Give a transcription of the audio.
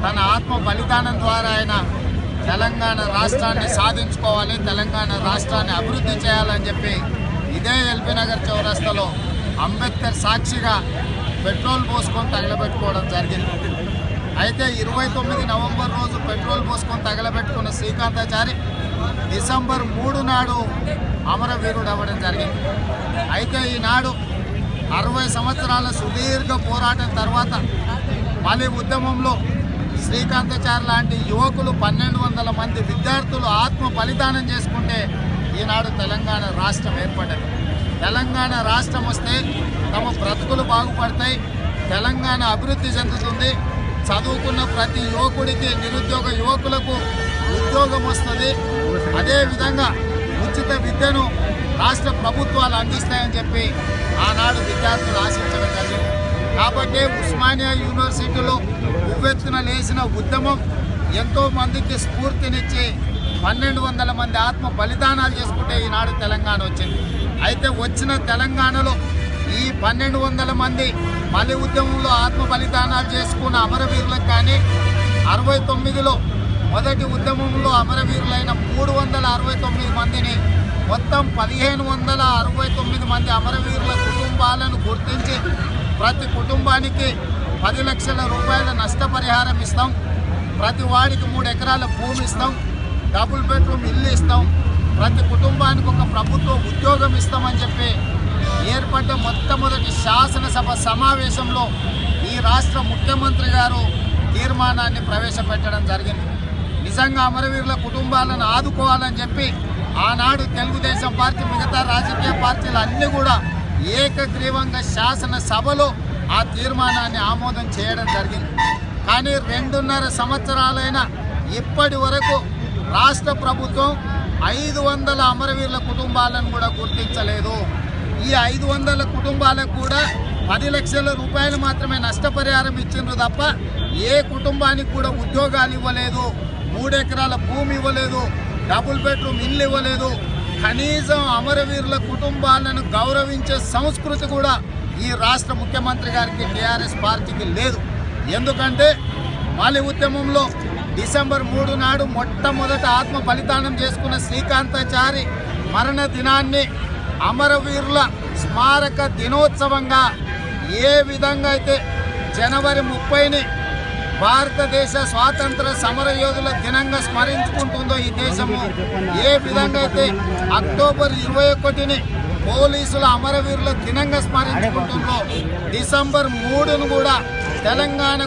తన ఆత్మ బలిదానం ద్వారా ఆయన తెలంగాణ రాష్ట్రాన్ని సాధించుకోవాలి, తెలంగాణ రాష్ట్రాన్ని అభివృద్ధి చేయాలని చెప్పి ఇదే ఎల్బీ నగర్ చౌరస్తాలో అంబేద్కర్ సాక్షిగా పెట్రోల్ పోసుకొని తగలబెట్టుకోవడం జరిగింది. అయితే 29 నవంబర్ రోజు పెట్రోల్ పోసుకొని తగలబెట్టుకున్న శ్రీకాంతాచారి డిసెంబర్ 3 నాడు అమరవీరుడు అవ్వడం జరిగింది. అయితే ఈనాడు 60 సంవత్సరాల సుదీర్ఘ పోరాటం తర్వాత మళ్ళీ ఉద్యమంలో శ్రీకాంతాచారి లాంటి యువకులు 1200 మంది విద్యార్థులు ఆత్మ బలిదానం చేసుకుంటే ఈనాడు తెలంగాణ రాష్ట్రం ఏర్పడ్డది. తెలంగాణ రాష్ట్రం వస్తే తమ బ్రతుకులు బాగుపడతాయి, తెలంగాణ అభివృద్ధి చెందుతుంది, చదువుకున్న ప్రతి యువకుడికి నిరుద్యోగ యువకులకు ఉద్యోగం వస్తుంది, అదేవిధంగా ఉచిత విద్యను రాష్ట్ర ప్రభుత్వాలు అందిస్తాయని చెప్పి ఆనాడు విద్యార్థులు ఆశించడం జరిగింది. కాబట్టి ఉస్మానియా యూనివర్సిటీలో ఉవ్వెత్తున లేచిన ఉద్యమం ఎంతో మందికి స్ఫూర్తినిచ్చి 1200 మంది ఆత్మ బలిదానాలు చేసుకుంటే ఈనాడు తెలంగాణ వచ్చింది. అయితే వచ్చిన తెలంగాణలో ఈ 1200 మంది మలి ఉద్యమంలో ఆత్మ బలిదానాలు చేసుకున్న అమరవీరులకు కానీ 69లో మొదటి ఉద్యమంలో అమరవీరులైన 369 మందిని మొత్తం 1569 మంది అమరవీరుల కుటుంబాలను గుర్తించి ప్రతి కుటుంబానికి 10 లక్షల రూపాయల నష్టపరిహారం ఇస్తాం, ప్రతి వాడికి 3 ఎకరాల భూమి ఇస్తాం, డబుల్ బెడ్రూమ్ ఇల్లు ఇస్తాం, ప్రతి కుటుంబానికి ఒక ప్రభుత్వ ఉద్యోగం ఇస్తామని చెప్పి ఏర్పడ్డ మొట్టమొదటి శాసనసభ సమావేశంలో ఈ రాష్ట్ర ముఖ్యమంత్రి గారు తీర్మానాన్ని ప్రవేశపెట్టడం జరిగింది. నిజంగా అమరవీరుల కుటుంబాలను ఆదుకోవాలని చెప్పి ఆనాడు తెలుగుదేశం పార్టీ మిగతా రాజకీయ పార్టీలు అన్నీ కూడా ఏకగ్రీవంగా శాసనసభలో ఆ తీర్మానాన్ని ఆమోదం చేయడం జరిగింది. కానీ 2.5 సంవత్సరాలైన ఇప్పటి వరకు రాష్ట్ర ప్రభుత్వం 500 అమరవీరుల కుటుంబాలను కూడా గుర్తించలేదు. ఈ 500 కుటుంబాలకు కూడా 10 లక్షల రూపాయలు మాత్రమే నష్టపరిహారం ఇచ్చిండ్రు తప్ప ఏ కుటుంబానికి కూడా ఉద్యోగాలు ఇవ్వలేదు, 3 ఎకరాల భూమి ఇవ్వలేదు, డబుల్ బెడ్రూమ్ ఇల్లు ఇవ్వలేదు. కనీసం అమరవీరుల కుటుంబాలను గౌరవించే సంస్కృతి కూడా ఈ రాష్ట్ర ముఖ్యమంత్రి గారికి టీఆర్ఎస్ పార్టీకి లేదు. ఎందుకంటే మలి ఉద్యమంలో డిసెంబర్ 3 నాడు మొట్టమొదట ఆత్మ బలిదానం చేసుకున్న శ్రీకాంతాచారి మరణ దినాన్ని అమరవీరుల స్మారక దినోత్సవంగా ఏ విధంగా అయితే జనవరి 30ని భారతదేశ స్వాతంత్ర సమరయోధుల దినంగా స్మరించుకుంటుందో ఈ దేశము, ఏ విధంగా అయితే అక్టోబర్ 21ని పోలీసుల అమరవీరుల దినంగా స్మరించుకుంటుందో డిసెంబర్ 3ను కూడా తెలంగాణ